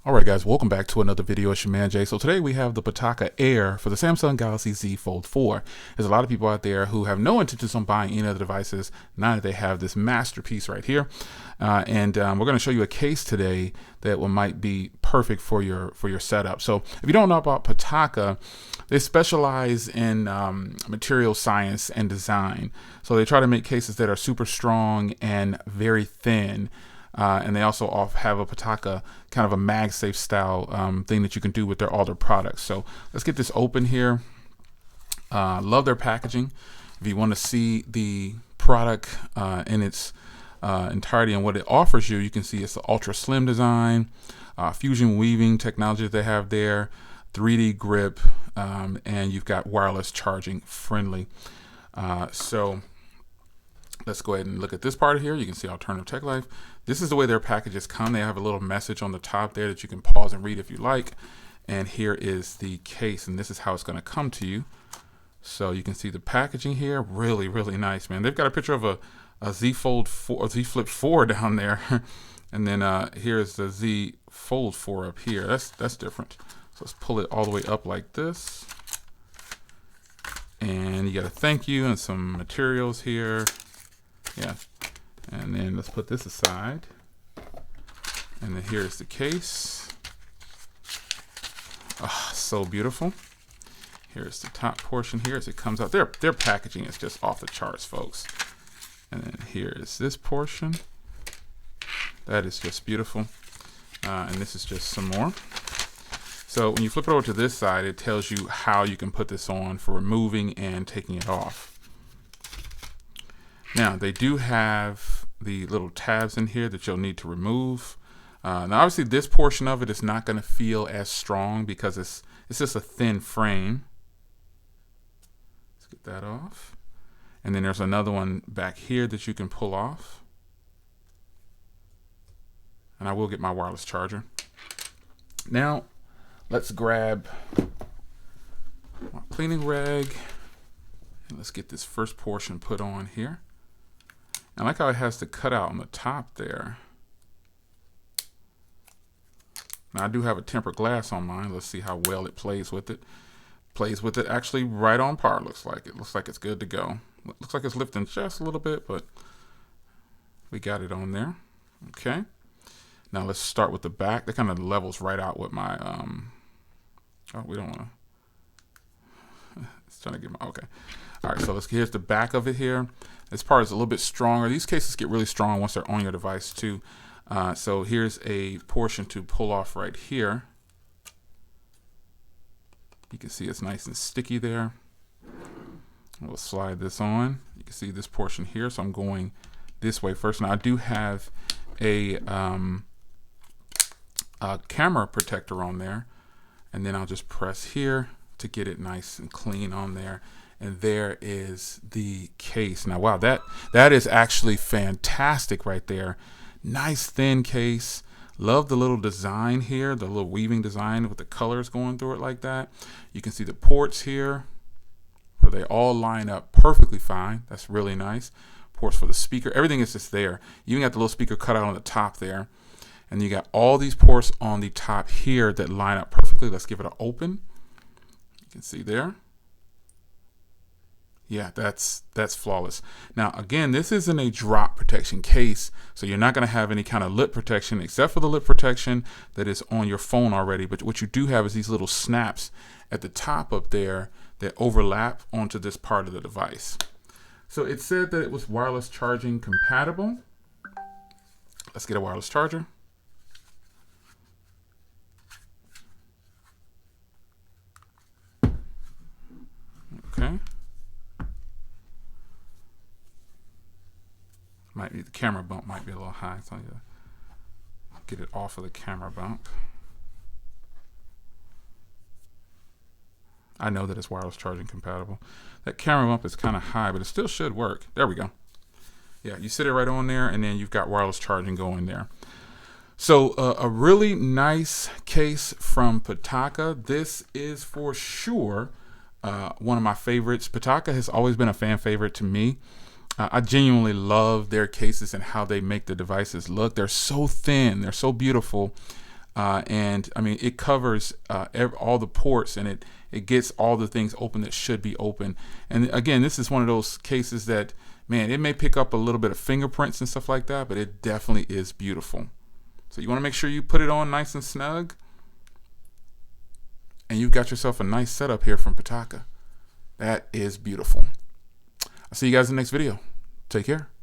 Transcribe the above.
Alright guys, welcome back to another video. It's your man Jay. So today we have the Pitaka Air for the Samsung Galaxy Z Fold 4. There's a lot of people out there who have no intentions on buying any of the devices now that they have this masterpiece right here. And we're going to show you a case today that might be perfect for your setup. So if you don't know about Pitaka, they specialize in material science and design. So they try to make cases that are super strong and very thin. And they also have a Pitaka kind of a MagSafe style thing that you can do with all their products. So let's get this open here. Love their packaging. If you want to see the product in its entirety and what it offers you, you can see it's the ultra slim design, fusion weaving technology that they have there, 3D grip, and you've got wireless charging friendly. So let's go ahead and look at this part here. You can see Alternative Tech Life. This is the way their packages come. They have a little message on the top there that you can pause and read if you like. And here is the case, and this is how it's going to come to you. So you can see the packaging here. Really, really nice, man. They've got a picture of a Z Fold 4, or Z Flip 4 down there. And then here's the Z Fold 4 up here. That's different. So let's pull it all the way up like this. And you got a thank you and some materials here. Yeah. And then let's put this aside. And then here's the case. Oh, so beautiful. Here's the top portion here as it comes out. Their packaging is just off the charts, folks. And then here is this portion. That is just beautiful. And this is just some more. So when you flip it over to this side, it tells you how you can put this on for removing and taking it off. Now, they do have the little tabs in here that you'll need to remove. Now, obviously, this portion of it is not going to feel as strong because it's just a thin frame. Let's get that off. And then there's another one back here that you can pull off. And I will get my wireless charger. Now, let's grab my cleaning rag. And let's get this first portion put on here. I like how it has the cutout on the top there. Now I do have a tempered glass on mine. Let's see how well it plays with it. Plays with it actually right on par, looks like. It looks like it's good to go. Looks like it's lifting just a little bit, but we got it on there. Okay. Now let's start with the back. That kind of levels right out with my, oh, we don't want to, it's trying to get my, okay. All right, so here's the back of it here. This part is a little bit stronger. These cases get really strong once they're on your device too. So here's a portion to pull off right here. You can see it's nice and sticky there. We'll slide this on. You can see this portion here. So I'm going this way first. Now I do have a camera protector on there. And then I'll just press here to get it nice and clean on there. And there is the case. Now, wow, that is actually fantastic right there. Nice thin case. Love the little design here, the little weaving design with the colors going through it like that. You can see the ports here where they all line up perfectly fine. That's really nice. Ports for the speaker. Everything is just there. You even got the little speaker cut out on the top there. And you got all these ports on the top here that line up perfectly. Let's give it an open. You can see there. Yeah, that's flawless. Now, again, this isn't a drop protection case, so you're not going to have any kind of lip protection except for the lip protection that is on your phone already. But what you do have is these little snaps at the top up there that overlap onto this part of the device. So it said that it was wireless charging compatible. Let's get a wireless charger. Okay. Might be the camera bump might be a little high, so I gotta get it off of the camera bump. I know that it's wireless charging compatible. That camera bump is kind of high, but it still should work. There we go. Yeah, you sit it right on there, and then you've got wireless charging going there. So a really nice case from Pitaka. This is for sure one of my favorites. Pitaka has always been a fan favorite to me. I genuinely love their cases and how they make the devices look. They're so thin. They're so beautiful. And I mean, it covers all the ports, and it gets all the things open that should be open. And again, this is one of those cases that, man, it may pick up a little bit of fingerprints and stuff like that, but it definitely is beautiful. So you want to make sure you put it on nice and snug, and you've got yourself a nice setup here from Pitaka. That is beautiful. I'll see you guys in the next video. Take care.